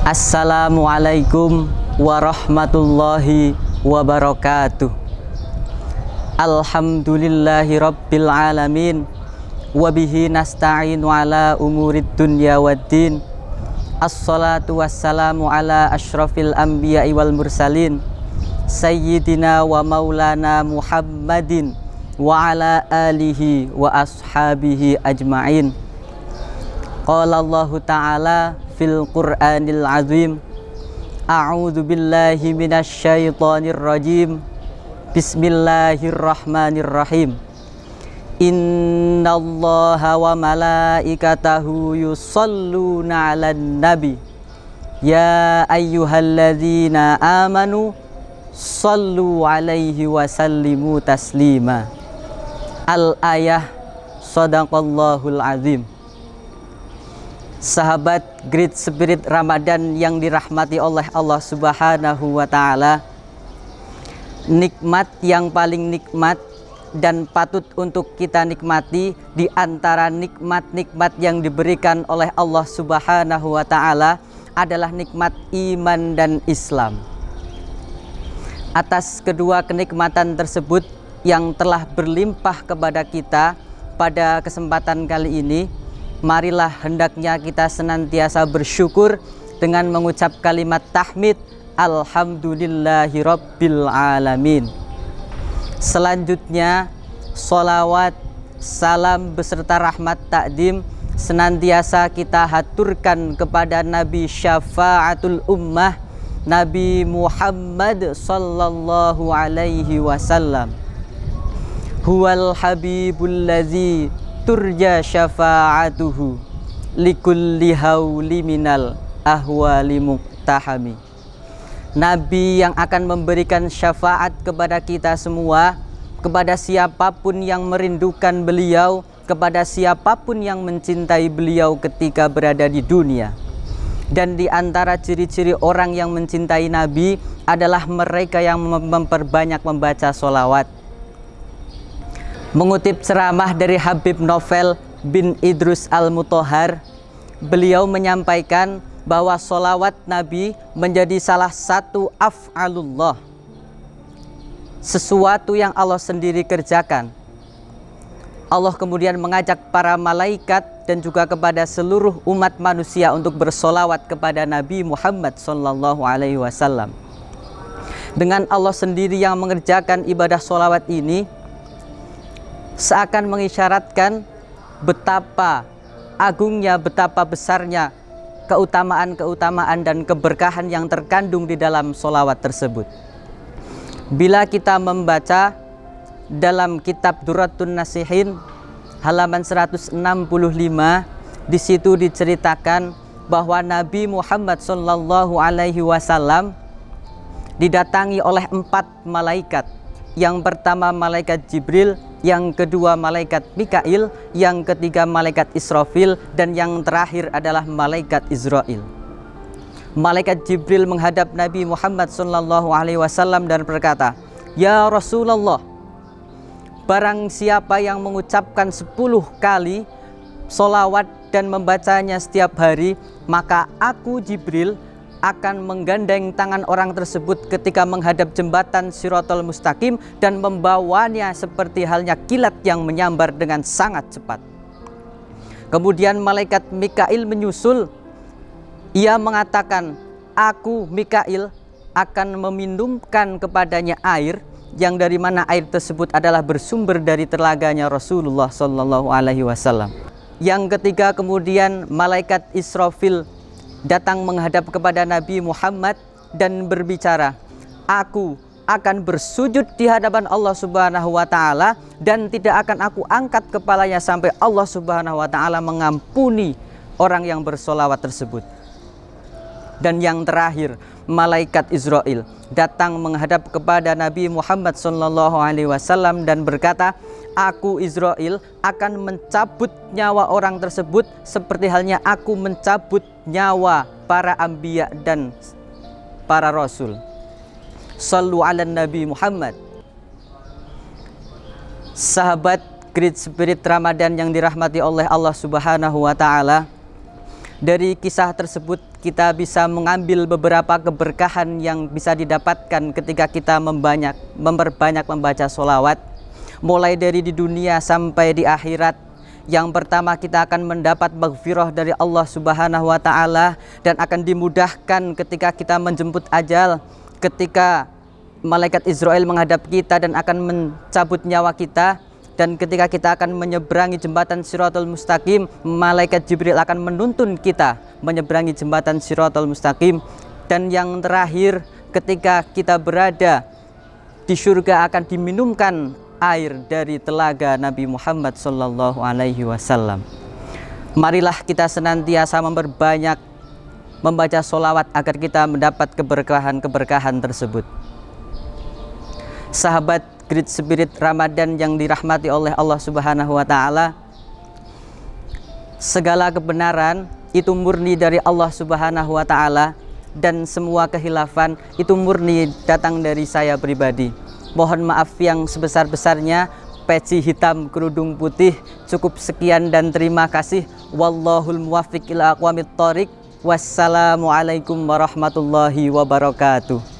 Assalamualaikum warahmatullahi wabarakatuh. Alhamdulillahi rabbil alamin. Wabihi nasta'inu ala umurid dunya waddin. Assalatu wassalamu ala ashrafil anbiya'i wal mursalin, Sayyidina wa maulana Muhammadin wa ala alihi wa ashabihi ajma'in. Qala Allahu ta'ala fil Qur'anil azim, a'udzu billahi minasy syaithanir rajim. Bismillahirrahmanirrahim. Innallaha wa malaikatahu yusholluna 'alan nabi. Ya ayyuhalladzina amanu shallu 'alaihi wa sallimu taslima. Al-ayah. Shadaqallahul azim. Sahabat Great Spirit Ramadan yang dirahmati oleh Allah Subhanahu wa Ta'ala, nikmat yang paling nikmat dan patut untuk kita nikmati di antara nikmat-nikmat yang diberikan oleh Allah Subhanahu wa Ta'ala adalah nikmat iman dan Islam. Atas kedua kenikmatan tersebut yang telah berlimpah kepada kita pada kesempatan kali ini, marilah hendaknya kita senantiasa bersyukur dengan mengucap kalimat tahmid, alhamdulillahi rabbil alamin. Selanjutnya, sholawat, salam beserta rahmat takdim senantiasa kita haturkan kepada Nabi Syafa'atul Ummah, Nabi Muhammad sallallahu alaihi wasallam. Huwal habibul ladzi turja syafa'atuhu likulli hauli minal ahwali muktahami. Nabi yang akan memberikan syafaat kepada kita semua, kepada siapapun yang merindukan beliau, kepada siapapun yang mencintai beliau ketika berada di dunia. Dan di antara ciri-ciri orang yang mencintai Nabi adalah mereka yang memperbanyak membaca sholawat. Mengutip ceramah dari Habib Novel bin Idrus Al-Mutahhar, beliau menyampaikan bahwa sholawat Nabi menjadi salah satu af'alullah, sesuatu yang Allah sendiri kerjakan. Allah kemudian mengajak para malaikat dan juga kepada seluruh umat manusia untuk bersolawat kepada Nabi Muhammad SAW. Dengan Allah sendiri yang mengerjakan ibadah solawat ini, seakan mengisyaratkan betapa agungnya, betapa besarnya keutamaan-keutamaan dan keberkahan yang terkandung di dalam solawat tersebut. Bila kita membaca dalam kitab Duratun Nasihin halaman 165, di situ diceritakan bahwa Nabi Muhammad SAW didatangi oleh 4 malaikat. Yang pertama malaikat Jibril, yang kedua malaikat Mikail, yang ketiga malaikat Israfil, dan yang terakhir adalah malaikat Israil. Malaikat Jibril menghadap Nabi Muhammad SAW dan berkata, "Ya Rasulullah, barang siapa yang mengucapkan 10 kali solawat dan membacanya setiap hari, maka aku Jibril akan menggandeng tangan orang tersebut ketika menghadap jembatan Shiratal Mustaqim dan membawanya seperti halnya kilat yang menyambar dengan sangat cepat." Kemudian malaikat Mikail menyusul. Ia mengatakan, "Aku Mikail akan meminumkan kepadanya air, yang dari mana air tersebut adalah bersumber dari telaganya Rasulullah SAW." Yang ketiga kemudian malaikat Israfil datang menghadap kepada Nabi Muhammad dan berbicara, "Aku akan bersujud di hadapan Allah Subhanahu wa Ta'ala dan tidak akan aku angkat kepalanya sampai Allah Subhanahu wa Ta'ala mengampuni orang yang bersolawat tersebut." Dan yang terakhir, malaikat Israil datang menghadap kepada Nabi Muhammad SAW dan berkata, "Aku Israil akan mencabut nyawa orang tersebut seperti halnya aku mencabut nyawa para anbiya dan para rasul." Shallu ala Nabi Muhammad. Sahabat Great Spirit Ramadan yang dirahmati oleh Allah Subhanahu wa Ta'ala, dari kisah tersebut kita bisa mengambil beberapa keberkahan yang bisa didapatkan ketika kita memperbanyak membaca sholawat, mulai dari di dunia sampai di akhirat. Yang pertama, kita akan mendapat maghfirah dari Allah Subhanahu wa Ta'ala, dan akan dimudahkan ketika kita menjemput ajal, ketika malaikat Israel menghadap kita dan akan mencabut nyawa kita. Dan ketika kita akan menyeberangi jembatan Shiratal Mustaqim, malaikat Jibril akan menuntun kita menyeberangi jembatan Shiratal Mustaqim. Dan yang terakhir, ketika kita berada di surga akan diminumkan air dari telaga Nabi Muhammad sallallahu alaihi wasallam. Marilah kita senantiasa memperbanyak membaca sholawat agar kita mendapat keberkahan-keberkahan tersebut. Sahabat Great Spirit Ramadan yang dirahmati oleh Allah Subhanahu wa Ta'ala, segala kebenaran itu murni dari Allah Subhanahu wa Ta'ala, dan semua kehilafan itu murni datang dari saya pribadi. Mohon maaf yang sebesar-besarnya. Peci hitam kerudung putih. Cukup sekian dan terima kasih. Wallahul muwaffiq ila aqwamit thoriq. Wassalamualaikum warahmatullahi wabarakatuh.